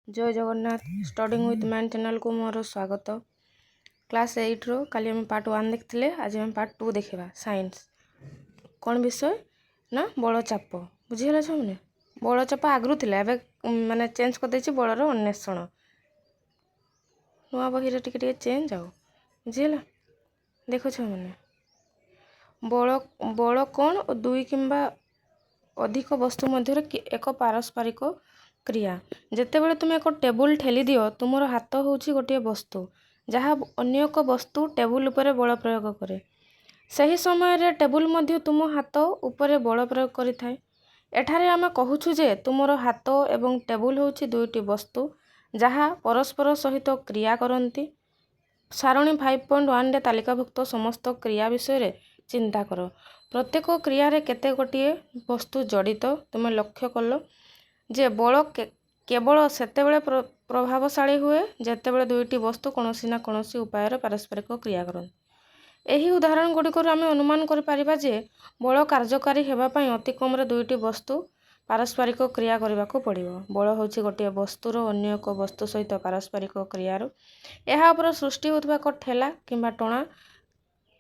जय Jagannath studying with man channel को मोर स्वागत। क्लास 8 रो काली हम पार्ट 1 देखथिले, आज हम पार्ट 2 देखिबा। साइंस कौन विषय ना बलचाप। बुझिहला छमने बलचाप आगरु थिला, एबे माने चेंज कर दैछि बलर अन्वेषण। नुआ बहिरे टिके टिके चेंज आउ बुझिहला। देखो छमने बल कौन और दुई किंबा अधिक वस्तु मध्य एक पारस्परिक क्रिया। जेतेबेले तुम एक टेबुल ठेली दियो, तुमर हाथ होउछि गोटे वस्तु जहाँ अन्य एक वस्तु टेबुल उपरे बल प्रयोग करे। सही समय रे टेबुल मध्य तुम हाथ उपरे बल प्रयोग करि थाए। एठारे आमे कहूछु जे तुमर हाथ एवं टेबुल होउछि दुईटी वस्तु जहाँ परस्पर सहित क्रिया करंती। सारणी 5.1 रे तालिकाभुक्त समस्त क्रिया विषय रे चिंता करो। प्रत्येक क्रिया रे केते गोटिए वस्तु जड़ित तुम लक्ष्य कल जे बल केवल सेतेबेले प्रभावशाली हुए जेतेबेले दुईटी वस्तु कोनोसी ना कोनोसी उपाय रे पारस्परिक क्रिया करन। एही उदाहरण गुड़िकर आमे अनुमान करि परिबा जे बल कार्यकारी हेबा पई अति कम रे दुईटी वस्तु पारस्परिक क्रिया करबाको पड़िबो। बल होउछि गोटे वस्तुर अन्य एक वस्तु सहित पारस्परिक क्रियार एहा उपर सृष्टि होतबा एक ठेला किंबा टणा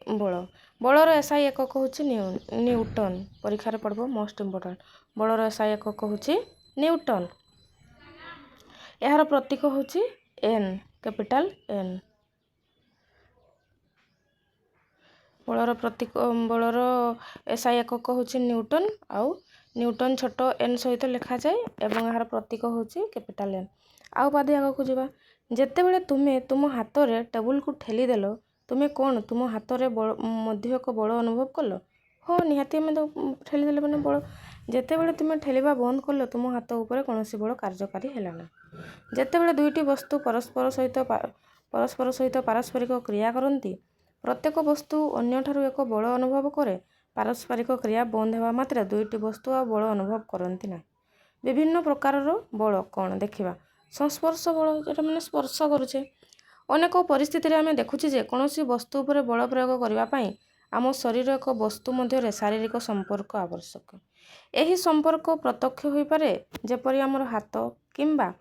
बल। बलर एसआई एकक होउछि न्यूटन। परीक्षा रे पढ़बो, मोस्ट इंपोर्टेंट। बलर एसआई एकक होउछि न्यूटन। एहार प्रतीक होउछि एन, कैपिटल एन। बलर एसआई एकक होउछि न्यूटन आउ न्यूटन छोट एन सहित लिखा जाए एवं एहार प्रतीक होउछि कैपिटल एन। आउ पादे आगो को जिबा। जेतेबेले तुमे तुम हाथ रे टेबुल को ठेली देलो, तुमे कोन तुम हाथ रे मध्य एक बल अनुभव कलो? हो निहाती में तो ठेली देले माने बल। जेतेबेले तुमे ठेलिबा बंद कलो, तुम हाथ ऊपर कोनोसी बल कार्यकारी हैला ना। जेतेबेले दुईटी वस्तु परस्पर सहित पारस्परिक क्रिया करंती, प्रत्येक वस्तु अन्य ठारू एक बल अनुभव करे। पारस्परिक क्रिया बंद हेबा मात्रे दुईटी वस्तु आ बल अनुभव करंती ना। विभिन्न प्रकारर बल कौन देखिबा। संस्पर्श बल, जेटा माने स्पर्श करूछे। अनेक परिस्थिति रे आमे देखुछि जे कोनोसी वस्तु उपरे बल प्रयोग करिबा पई आम शरीर एक वस्तु मध्य शारीरिक संपर्क आवश्यक। एही संपर्क प्रत्यक्ष होई पारे, जेपरि आमर हाथ किंबा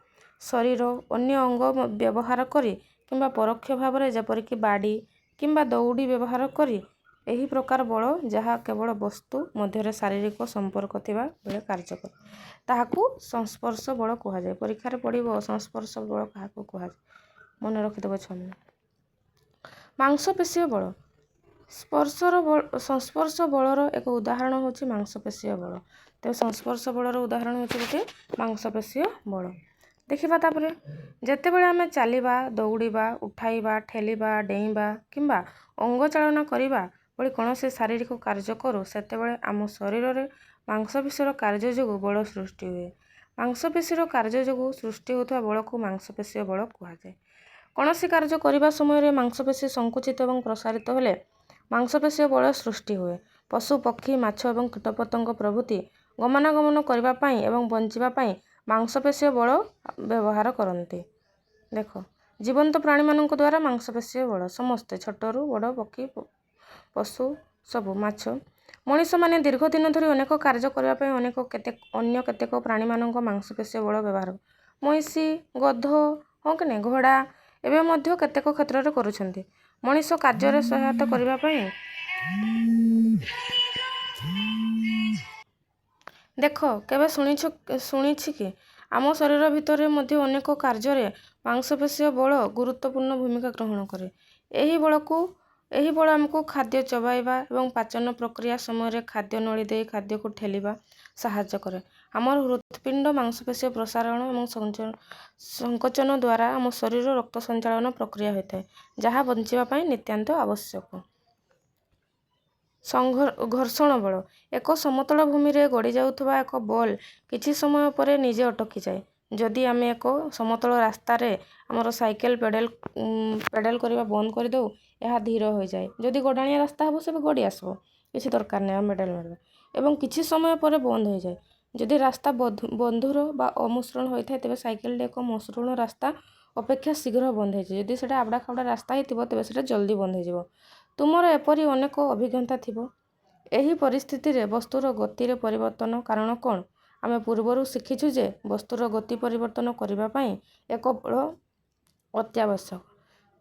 शरीर अन्य अंग व्यवहार करी किंबा परोक्ष भाव रे जेपरि कि बाड़ी किंबा दौड़ी व्यवहार करी। एही प्रकार बल जहाँ केवल वस्तु मध्य शारीरिक संपर्क थिबा बेले कार्य करे, ताहाकू संस्पर्श बल कुहा जाय। परीक्षा रे पढ़िबो संस्पर्श बल काहाकू कुहा जाय, मन रखि देबो छन। मांसपेशीय बल। संस्पर्श बलर एक उदाहरण होछि मांसपेशीय बल। तो संस्पर्श बलर उदाहरण होछि गोटे मांसपेशीय बल। देखिबा तापरे जेतेबेले आमे चालिबा, दौड़िबा, उठाइबा, ठेलिबा, डेइबा किंबा अंग चालना करिबा बଳି कोनोसी शारीरिक कार्य करू, सेतेबेले आम शरीर रे मांसपेशीर कार्य जोगु बल सृष्टि हुए। मांसपेशीर कार्य जोगु सृष्टि होतबा बल को मांसपेशीय बल कुहा जाय। कोनोसी कार्य करिबा समय रे मांसपेशी संकुचित एवं प्रसारित हेले मांसपेशीय बल सृष्टि हुए। पशु, पक्षी, माछ एवं कीटपतंग प्रभृति गमनागमन करिबा पई एवं बंचिबा पई मांसपेशीय बल व्यवहार करंती। देखो जीवंत प्राणी मानक द्वारा मांसपेशीय बल समस्ते छोटरू बड़ पक्षी, पशु सबु माछ, मनीष माने दीर्घ दिन धरी अनेक कार्य करिबा पई अन्य केतेक प्राणी मानक मांसपेशीय बल व्यवहार। मईसी, गध हो कि नहीं, घोड़ा एवं मध्य केतेक क्षेत्र रे करूछंती। मनीष कार्य रे सहायता करिबा पई देखो केबे शुणिछि कि आम शरीर भितर मध्य अनेक कार्य रे मांसपेशीय बल गुरुत्वपूर्ण भूमिका ग्रहण करे। एही बल हमको खाद्य चबाइबा एवं पाचन प्रक्रिया समय रे खाद्य नली दे खाद्य को ठेलिबा सहायता करे। आमर हृत्पिंड मांसपेशीय प्रसारण एवं संकोचन द्वारा आम शरीर रक्त संचालन प्रक्रिया होता है, जहाँ बंचिबा पई नित्यांत आवश्यक। घर्षण बल। एक समतल भूमि रे गड़ी जाउथबा एक बॉल किछि समय परे निजे अटकी जाए। जदि आमे एक समतल रास्ता रे हमर साइकेल पेडल करिबा बंद कर दउ, एहा धीर हो जाए। जदि गडाणिया रास्ता हबो सेबे गड़ी आसबो, किछि दरकार नै पेडल मारबा एवं किछि समय परे बंद हो जाए। जदि रास्ता बंधुर बा अमसृण होइथाय, तेबे साइकेल रे एक मसृण रास्ता अपेक्षा शीघ्र बंद हो जाए। जदि सेटा आबड़ा खाबड़ा रास्ता हिथिबो, तेबे सेटा जल्दी बंद हो जिवो। तुमर एपरि अनेक अभिज्ञता थिबो। एही परिस्थिति रे वस्तुर गति रे परिवर्तन कारण कोन? ଆମେ ପୂର୍ବରୁ ଶିଖିଛୁ ଯେ ବସ୍ତୁର ଗତି ପରିବର୍ତ୍ତନ କରିବା ପାଇଁ ଏକ ବଳ ଅତ୍ୟାବଶ୍ୟକ।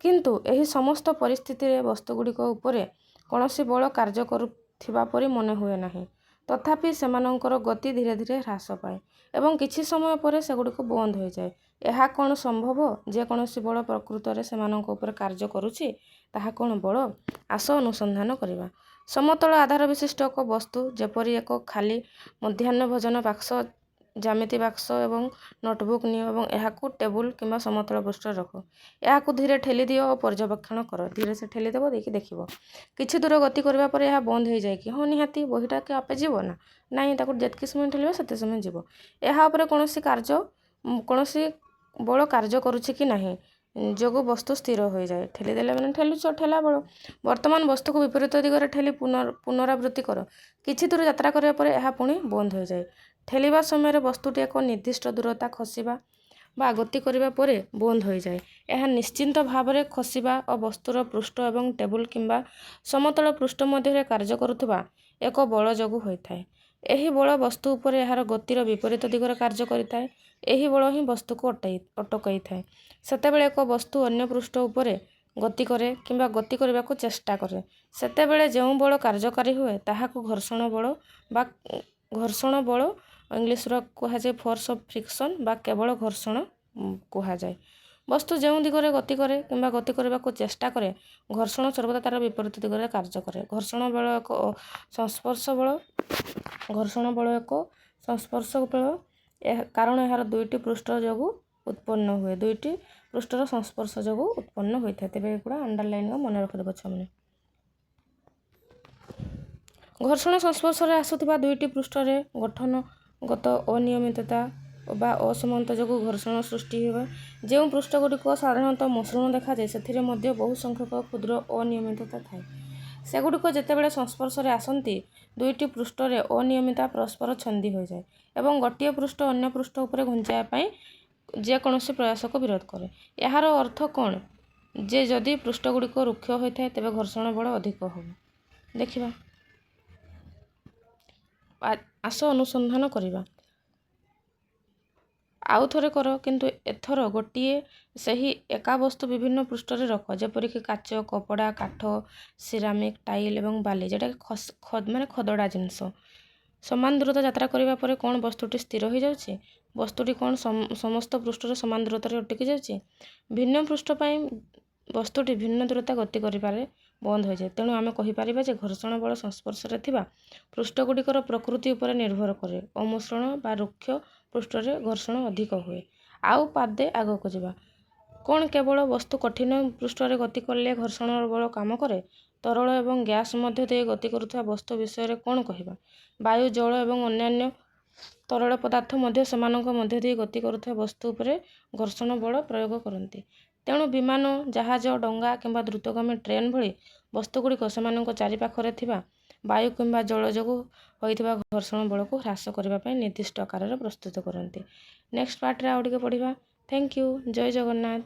କିନ୍ତୁ ଏହି ସମସ୍ତ ପରିସ୍ଥିତିରେ ବସ୍ତୁଗୁଡ଼ିକ ଉପରେ କୌଣସି ବଳ କାର୍ଯ୍ୟ କରୁଥିବା ପରି ମନେ ହୁଏ ନାହିଁ। ତଥାପି ସେମାନଙ୍କର ଗତି ଧୀରେ ଧୀରେ ହ୍ରାସ ପାଏ ଏବଂ କିଛି ସମୟ ପରେ ସେଗୁଡ଼ିକୁ ବନ୍ଦ ହୋଇଯାଏ। ଏହା କ'ଣ ସମ୍ଭବ? ଯେକୌଣସି ବଳ ପ୍ରକୃତରେ ସେମାନଙ୍କ ଉପରେ କାର୍ଯ୍ୟ କରୁଛି ତାହା କ'ଣ ବଳ? ଆସ ଅନୁସନ୍ଧାନ କରିବା। ସମତଳ ଆଧାର ବିଶିଷ୍ଟ ଏକ ବସ୍ତୁ, ଯେପରି ଏକ ଖାଲି ମଧ୍ୟାହ୍ନ ଭୋଜନ ବାକ୍ସ, ଜ୍ୟାମିତି ବାକ୍ସ ଏବଂ ନୋଟବୁକ୍ ନିଅ ଏବଂ ଏହାକୁ ଟେବୁଲ କିମ୍ବା ସମତଳ ପୃଷ୍ଠରେ ରଖ। ଏହାକୁ ଧୀରେ ଠେଲି ଦିଅ ଓ ପର୍ଯ୍ୟବେକ୍ଷଣ କର। ଧୀରେ ସେ ଠେଲିଦେବ, ଦେଇକି ଦେଖିବ। କିଛି ଦୂର ଗତି କରିବା ପରେ ଏହା ବନ୍ଦ ହୋଇଯାଏ କି? ହଁ, ନିହାତି। ବହିଟା କି ଆପେ ଯିବ ନା? ନାହିଁ, ତାକୁ ଯେତିକି ସମୟ ଠେଲିବ ସେତେ ସମୟ ଯିବ। ଏହା ଉପରେ କୌଣସି ବଳ କାର୍ଯ୍ୟ କରୁଛି କି ନାହିଁ ଯୋଗୁଁ ବସ୍ତୁ ସ୍ଥିର ହୋଇଯାଏ। ଠେଲିଦେଲେ ମାନେ ଠେଲୁଛ, ଠେଲା ବଳ। ବର୍ତ୍ତମାନ ବସ୍ତୁକୁ ବିପରୀତ ଦିଗରେ ଠେଲି ପୁନରାବୃତ୍ତି କର। କିଛି ଦୂର ଯାତ୍ରା କରିବା ପରେ ଏହା ପୁଣି ବନ୍ଦ ହୋଇଯାଏ। ଠେଲିବା ସମୟରେ ବସ୍ତୁଟି ଏକ ନିର୍ଦ୍ଦିଷ୍ଟ ଦୂରତା ଖସିବା ବା ଗତି କରିବା ପରେ ବନ୍ଦ ହୋଇଯାଏ। ଏହା ନିଶ୍ଚିତ ଭାବରେ ଖସିବା ଓ ବସ୍ତୁର ପୃଷ୍ଠ ଏବଂ ଟେବୁଲ କିମ୍ବା ସମତଳ ପୃଷ୍ଠ ମଧ୍ୟରେ କାର୍ଯ୍ୟ କରୁଥିବା ଏକ ବଳ ଯୋଗୁଁ ହୋଇଥାଏ। ଏହି ବଳ ବସ୍ତୁ ଉପରେ ଏହାର ଗତିର ବିପରୀତ ଦିଗରେ କାର୍ଯ୍ୟ କରିଥାଏ। ଏହି ବଳ ହିଁ ବସ୍ତୁକୁ ଅଟକାଇଥାଏ। ସେତେବେଳେ ଏକ ବସ୍ତୁ ଅନ୍ୟ ପୃଷ୍ଠ ଉପରେ ଗତି କରେ କିମ୍ବା ଗତି କରିବାକୁ ଚେଷ୍ଟା କରେ, ସେତେବେଳେ ଯେଉଁ ବଳ କାର୍ଯ୍ୟକାରୀ ହୁଏ ତାହାକୁ ଘର୍ଷଣ ବଳ ବା ଘର୍ଷଣ ବଳ ଇଂଲିଶର କୁହାଯାଏ ଫୋର୍ସ ଅଫ୍ ଫ୍ରିକ୍ସନ୍ ବା କେବଳ ଘର୍ଷଣ କୁହାଯାଏ। ବସ୍ତୁ ଯେଉଁ ଦିଗରେ ଗତି କରେ କିମ୍ବା ଗତି କରିବାକୁ ଚେଷ୍ଟା କରେ, ଘର୍ଷଣ ସର୍ବଦା ତାର ବିପରୀତ ଦିଗରେ କାର୍ଯ୍ୟ କରେ। ଘର୍ଷଣ ବଳ ଏକ ସଂସ୍ପର୍ଶ ବଳ କାରଣ ଏହାର ଦୁଇଟି ପୃଷ୍ଠ ଯୋଗୁଁ ଉତ୍ପନ୍ନ ହୁଏ। ଦୁଇଟି ପୃଷ୍ଠର ସଂସ୍ପର୍ଶ ଯୋଗୁଁ ଉତ୍ପନ୍ନ ହୋଇଥାଏ। ତେବେ ଏଗୁଡ଼ା ଅଣ୍ଡରଲାଇନ୍ ମନେ ରଖିଦେବ ଛୁଆମାନେ। ଘର୍ଷଣ ସଂସ୍ପର୍ଶରେ ଆସୁଥିବା ଦୁଇଟି ପୃଷ୍ଠରେ ଗଠନଗତ ଅନିୟମିତତା ବା ଅସମାନତା ଯୋଗୁଁ ଘର୍ଷଣ ସୃଷ୍ଟି ହୁଏ। ଯେଉଁ ପୃଷ୍ଠଗୁଡ଼ିକ ସାଧାରଣତଃ ମସୃଣ ଦେଖାଯାଏ, ସେଥିରେ ମଧ୍ୟ ବହୁ ସଂଖ୍ୟକ କ୍ଷୁଦ୍ର ଅନିୟମିତତା ଥାଏ। ସେଗୁଡ଼ିକ ଯେତେବେଳେ ସଂସ୍ପର୍ଶରେ ଆସନ୍ତି, ଦୁଇଟି ପୃଷ୍ଠରେ ଅନିୟମିତତା ପରସ୍ପର ଛନ୍ଦି ହୋଇଯାଏ ଏବଂ ଗୋଟିଏ ପୃଷ୍ଠ ଅନ୍ୟ ପୃଷ୍ଠ ଉପରେ ଘୁଞ୍ଚାଇବା ପାଇଁ ଯେକୌଣସି ପ୍ରୟାସକୁ ବିରୋଧ କରେ। ଏହାର ଅର୍ଥ କ'ଣ? ଯେ ଯଦି ପୃଷ୍ଠଗୁଡ଼ିକ ରୁକ୍ଷ ହୋଇଥାଏ, ତେବେ ଘର୍ଷଣ ବଳ ଅଧିକ ହେବ। ଦେଖିବା। ଆସ ଅନୁସନ୍ଧାନ କରିବା। ଆଉ ଥରେ କର, କିନ୍ତୁ ଏଥର ଗୋଟିଏ ସେହି ଏକା ବସ୍ତୁ ବିଭିନ୍ନ ପୃଷ୍ଠରେ ରଖ, ଯେପରିକି କାଚ, କପଡ଼ା, କାଠ, ସିରାମିକ୍, ଟାଇଲ୍ ଏବଂ ବାଲି, ଯେଉଁଟାକି ଖଦଡ଼ା ଜିନିଷ। ସମାନ ଦୂରତା ଯାତ୍ରା କରିବା ପରେ କ'ଣ ବସ୍ତୁଟି ସ୍ଥିର ହୋଇଯାଉଛି? ବସ୍ତୁଟି କ'ଣ ସମସ୍ତ ପୃଷ୍ଠରେ ସମାନ ଦୂରତାରେ ଅଟକି ଯାଉଛି? ଭିନ୍ନ ପୃଷ୍ଠ ପାଇଁ ବସ୍ତୁଟି ଭିନ୍ନ ଦୂରତା ଗତି କରିବାରେ ବନ୍ଦ ହୋଇଯାଏ। ତେଣୁ ଆମେ କହିପାରିବା ଯେ ଘର୍ଷଣ ବଳ ସଂସ୍ପର୍ଶରେ ଥିବା ପୃଷ୍ଠଗୁଡ଼ିକର ପ୍ରକୃତି ଉପରେ ନିର୍ଭର କରେ। ଅମସୃଣ ବା ରୁକ୍ଷ ପୃଷ୍ଠରେ ଘର୍ଷଣ ଅଧିକ ହୁଏ। ଆଉ ପାଦେ ଆଗକୁ ଯିବା। କ'ଣ କେବଳ ବସ୍ତୁ କଠିନ ପୃଷ୍ଠରେ ଗତି କଲେ ଘର୍ଷଣ ବଳ କାମ କରେ? ତରଳ ଏବଂ ଗ୍ୟାସ୍ ମଧ୍ୟ ଦେଇ ଗତି କରୁଥିବା ବସ୍ତୁ ବିଷୟରେ କ'ଣ କହିବା? ବାୟୁ, ଜଳ ଏବଂ ଅନ୍ୟାନ୍ୟ ତରଳ ପଦାର୍ଥ ମଧ୍ୟ ସେମାନଙ୍କ ମଧ୍ୟ ଦେଇ ଗତି କରୁଥିବା ବସ୍ତୁ ଉପରେ ଘର୍ଷଣ ବଳ ପ୍ରୟୋଗ କରନ୍ତି। ତେଣୁ ବିମାନ, ଜାହାଜ, ଡଙ୍ଗା କିମ୍ବା ଦ୍ରୁତଗାମୀ ଟ୍ରେନ୍ ଭଳି ବସ୍ତୁଗୁଡ଼ିକ ସେମାନଙ୍କ ଚାରିପାଖରେ ଥିବା ବାୟୁ କିମ୍ବା ଜଳ ଯୋଗୁଁ ହୋଇଥିବା ଘର୍ଷଣ ବଳକୁ ହ୍ରାସ କରିବା ପାଇଁ ନିର୍ଦ୍ଦିଷ୍ଟ ଆକାରରେ ପ୍ରସ୍ତୁତ କରନ୍ତି। ନେକ୍ସଟ ପାର୍ଟରେ ଆଉ ଟିକେ ପଢ଼ିବା। Thank you. ଜୟ ଜଗନ୍ନାଥ।